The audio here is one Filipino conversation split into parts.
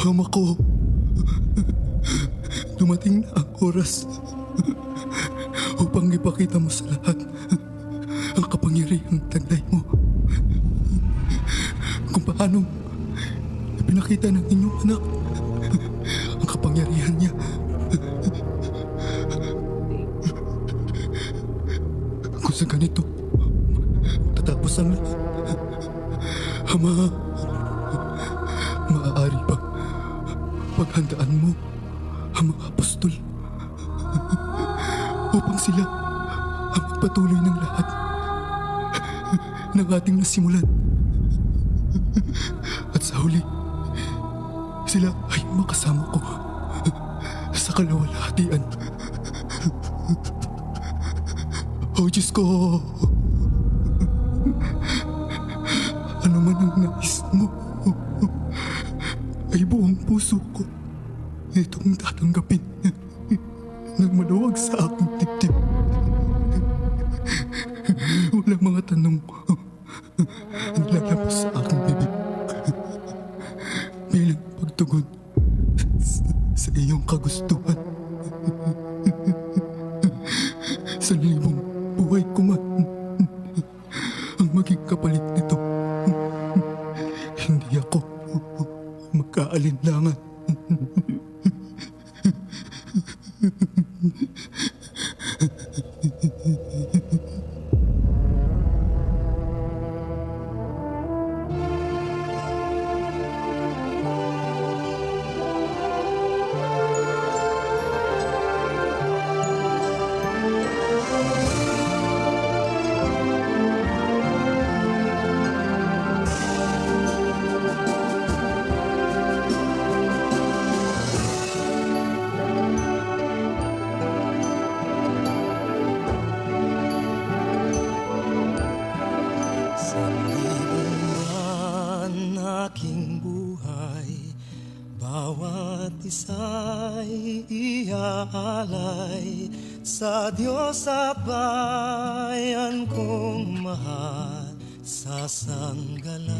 Ama ko, dumating na ang oras upang ipakita mo sa lahat ang kapangyarihang taglay mo. Kung paano ipinakita ng inyong anak ang kapangyarihan niya. Kung sa ganito tatapos ang lahat, Ama, maaari ba paghandaan mo ang mga apostol upang sila ang magpatuloy ng lahat ng ating nasimulan, at sa huli sila ay makasama ko sa kalawalhatian. O Diyos ko, ano man ang nais mo, ay buong puso ko itong tatanggapin ng maluwag sa aking dibdib. Walang mga tanong nilalabas sa aking bibig bilang pagtugon sa iyong kagustuhan. Sa libong buhay ko man ang maging kapalit nito, hindi ako magkaalinlangan. Isa'y iaalay sa Diyos at bayan kong mahal. Sasanggalang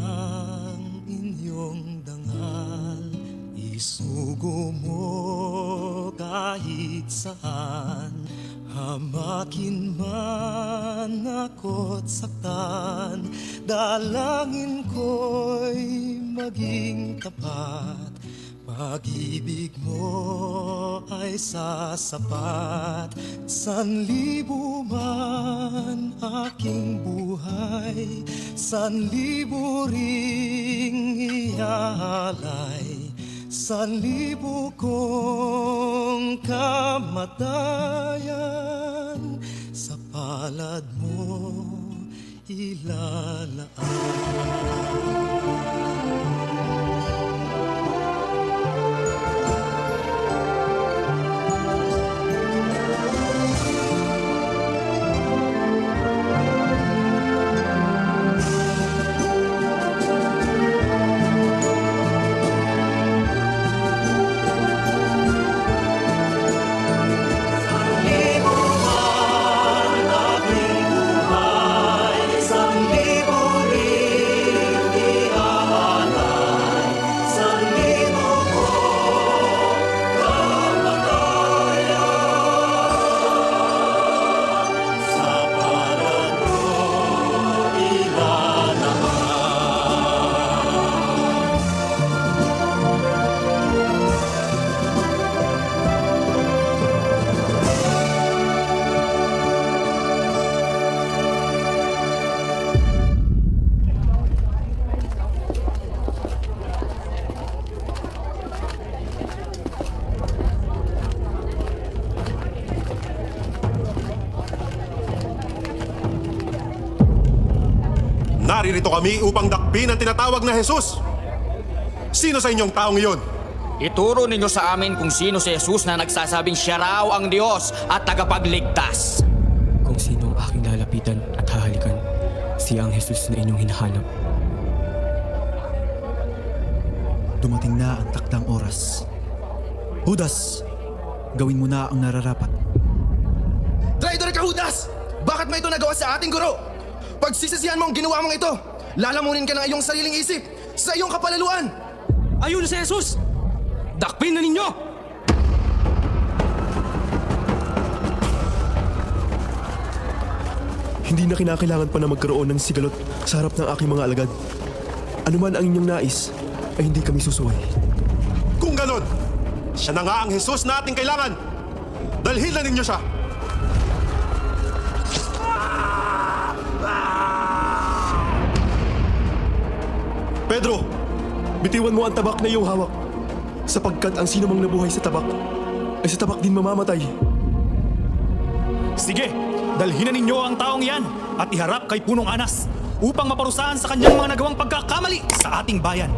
inyong dangal, isugo mo kahit saan. Hamakin man ako't saktan, dalangin ko'y maging tapat. Pag-ibig mo ay sasapat, sanlibo man aking buhay, sanlibo ring iaalay, sanlibo kong kamatayan, sa palad mo ilalaan. Naririto kami upang dakpin ang tinatawag na Jesus. Sino sa inyong taong iyon? Ituro ninyo sa amin kung sino si Jesus na nagsasabing siya raw ang Diyos at tagapagligtas. Kung sino ang aking lalapitan at hahalikan, siya ang Jesus na inyong hinahanap. Dumating na ang takdang oras. Judas, gawin mo na ang nararapat. Traitor ka, Judas! Bakit mo ito nagawa sa ating guro? Pagsisisihan mo ang ginawa mong ito, lalamunin ka ng iyong sariling isip sa iyong kapalaluan. Ayun si Jesus! Dakpin na ninyo! Hindi na kinakailangan pa na magkaroon ng sigalot sa harap ng aking mga alagad. Ano man ang inyong nais, ay hindi kami susuway. Kung ganon, siya na nga ang Jesus na ating kailangan. Dalhin na ninyo siya. Pedro, bitiwan mo ang tabak na iyong hawak. Sapagkat ang sino mang nabuhay sa tabak, ay sa tabak din mamamatay. Sige, dalhin na ninyo ang taong yan at iharap kay Punong Anas upang maparusahan sa kanyang mga nagawang pagkakamali sa ating bayan.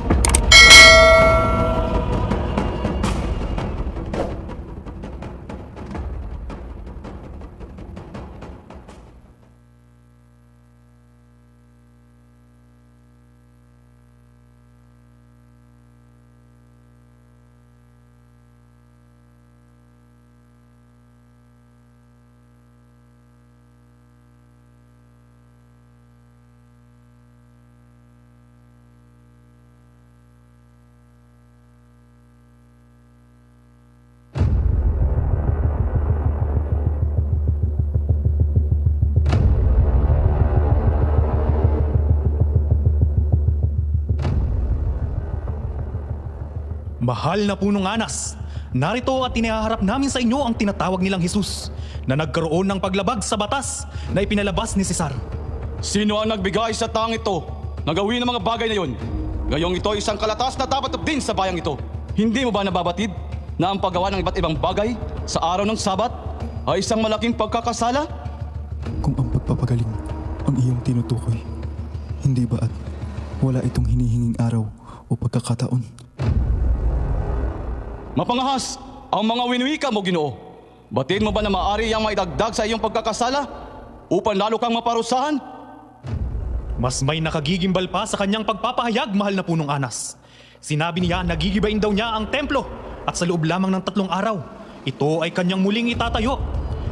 Mahal na Punong Anas, narito at inihaharap namin sa inyo ang tinatawag nilang Jesus na nagkaroon ng paglabag sa batas na ipinalabas ni Cesar. Sino ang nagbigay sa taong ito na gawin ang mga bagay na yon? Gayong ito ay isang kalatas na dapat din sa bayang ito. Hindi mo ba nababatid na ang paggawa ng iba't ibang bagay sa araw ng Sabat ay isang malaking pagkakasala? Kung ang pagpapagaling ang iyong tinutukoy, hindi ba at wala itong hinihinging araw o pagkakataon? Mapangahas ang mga winwika mo, Ginoo. Batid mo ba na maaari yang maidagdag sa iyong pagkakasala upang lalo kang maparusahan? Mas may nakagigimbal pa sa kanyang pagpapahayag, mahal na Punong Anas. Sinabi niya nagigibain daw niya ang templo at sa loob lamang ng 3 araw, ito ay kanyang muling itatayo.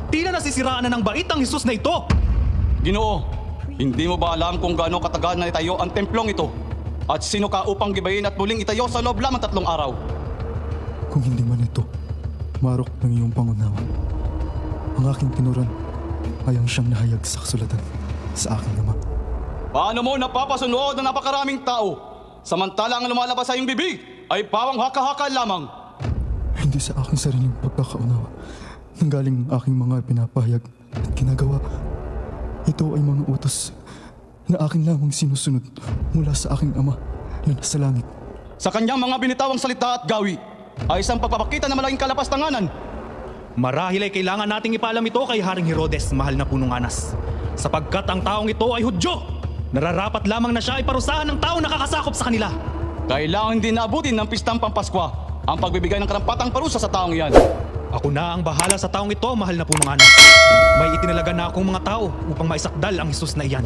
Tila nasisiraan na ng bait ang Jesus na ito. Ginoo, hindi mo ba alam kung gaano katagal na itayo ang templong ito? At sino ka upang gibayin at muling itayo sa loob lamang 3 araw? Kung hindi man ito, marok ng iyong pangunawa. Ang aking tinuran ay ang siyang nahayag sa kasulatan sa aking ama. Paano mo napapasunod ng napakaraming tao, samantala ang lumalabas sa iyong bibig ay pawang haka-haka lamang? Hindi sa aking sariling pagkakaunawa nanggaling ang aking mga pinapahayag at ginagawa. Ito ay mga utos na akin lamang sinusunod mula sa aking ama na nasa langit. Sa kanyang mga binitawang salita at gawi ay isang pagpapakita na malaking kalapastanganan. Marahil ay kailangan nating ipaalam ito kay Haring Herodes, mahal na Punong Anas. Sapagkat ang taong ito ay Hudyo, nararapat lamang na siya ay parusahan ng taong nakakasakop sa kanila. Kailangan din naabutin ng pistang Pampaskwa ang pagbibigay ng karampatang parusa sa taong iyan. Ako na ang bahala sa taong ito, mahal na Punong Anas. May itinalaga na akong mga tao upang maisakdal ang Jesus na iyan.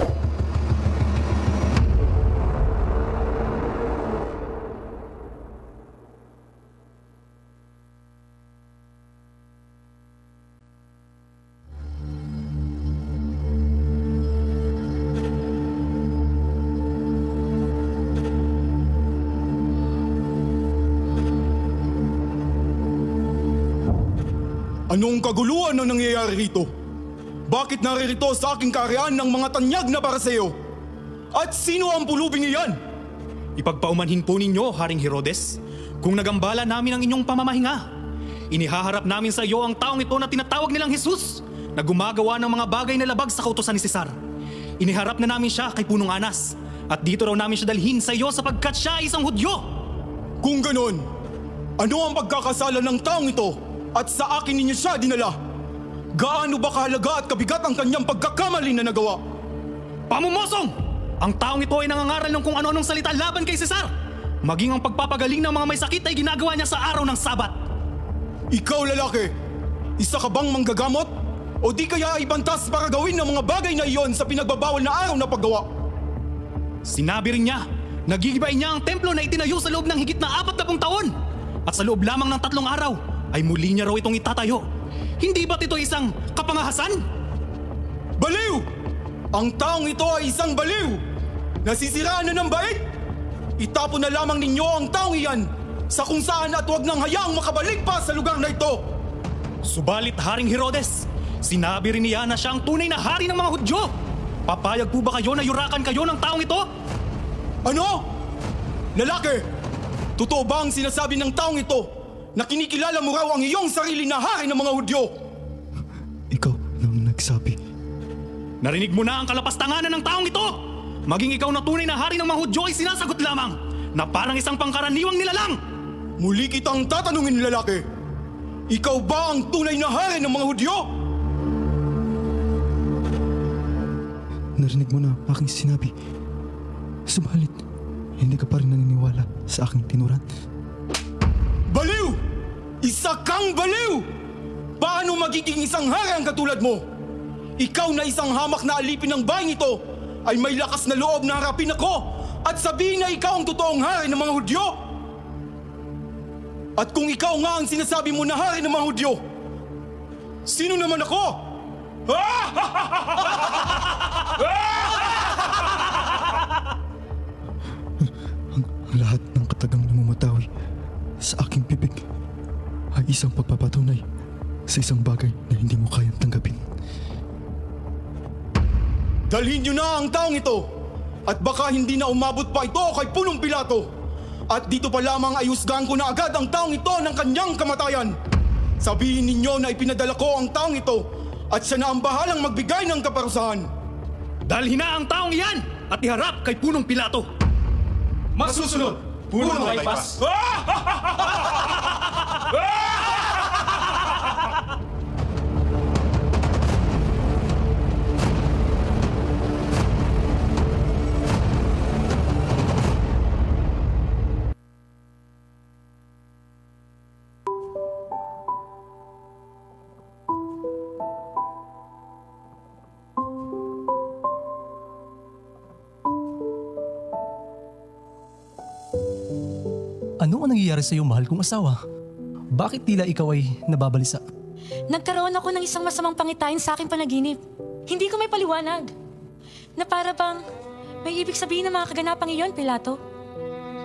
Anong kaguluhan ang nangyayari rito? Bakit naririto sa aking kaharian ng mga tanyag na pariseo? At sino ang pulubing iyan? Ipagpaumanhin po ninyo, Haring Herodes, kung nagambala namin ang inyong pamamahinga. Inihaharap namin sa iyo ang taong ito na tinatawag nilang Jesus, na gumagawa ng mga bagay na labag sa kautusan ni Cesar. Iniharap na namin siya kay Punong Anas, at dito raw namin siya dalhin sa iyo sapagkat siya ay isang Hudyo. Kung ganon, ano ang pagkakasala ng taong ito at sa akin ninyo siya dinala? Gaano ba kahalaga at kabigat ang kanyang pagkakamali na nagawa? Pamumosong! Ang taong ito ay nangangaral ng kung ano-anong salita laban kay Cesar. Maging ang pagpapagaling ng mga may sakit ay ginagawa niya sa araw ng Sabat. Ikaw lalaki, isa ka bang manggagamot? O di kaya ay bantas para gawin ng mga bagay na iyon sa pinagbabawal na araw na paggawa? Sinabi rin niya, nagigibain niya ang templo na itinayo sa loob ng higit na 40 taon. At sa loob lamang ng 3 araw, ay muli niya raw itong itatayo. Hindi ba't ito isang kapangahasan? Baliw! Ang taong ito ay isang baliw! Nasisiraan na ng bait! Itapon na lamang ninyo ang taong iyan sa kung saan at huwag nang hayaang makabalik pa sa lugar na ito. Subalit Haring Herodes, sinabi rin niya na siya ang tunay na hari ng mga Hudyo. Papayag po ba kayo na yurakan kayo ng taong ito? Ano? Lalaki, totoo ba ang sinasabi ng taong ito na kinikilala mo raw ang iyong sarili na hari ng mga Hudyo? Ikaw nang nagsabi. Narinig mo na ang kalapastanganan ng taong ito! Maging ikaw na tunay na hari ng mga Hudyo ay sinasagot lamang na parang isang pangkaraniwang nilalang! Muli kitang tatanungin, lalaki. Ikaw ba ang tunay na hari ng mga Hudyo? Narinig mo na ang aking sinabi. Subalit, hindi ka pa rin naniniwala sa aking tinuran. Baliw! Isa kang baliw! Paano magiging isang hari ang katulad mo? Ikaw na isang hamak na alipin ng bayang ito ay may lakas na loob na harapin ako at sabihin na ikaw ang totoong hari ng mga Hudyo? At kung ikaw nga ang sinasabi mo na hari ng mga Hudyo, sino naman ako? Ang lahat ng katagang namumutawi sa aking bibig ay isang pagpapatunay sa isang bagay na hindi mo kayang tanggapin. Dalhin niyo na ang taong ito at baka hindi na umabot pa ito kay Punong Pilato. At dito pa lamang ay husgahan ko na agad ang taong ito ng kanyang kamatayan. Sabihin ninyo na ipinadala ko ang taong ito at siya na ang bahalang magbigay ng kaparusahan. Dalhin na ang taong iyan at iharap kay Punong Pilato! Masusunod, Punong Kaypas! Ano ang nangyayari sa iyo, mahal kong asawa? Bakit tila ikaw ay nababalisa? Nagkaroon ako ng isang masamang pangitain sa aking panaginip. Hindi ko may paliwanag. Na para bang may ibig sabihin ng mga kaganapang iyon, Pilato.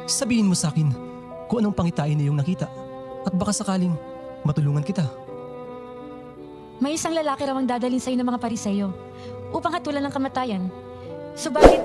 Sabihin mo sa akin kung anong pangitain na iyong nakita at baka sakaling matulungan kita. May isang lalaki raw ang dadalhin sa iyo ng mga pariseyo upang hatulan ng kamatayan. Subalit,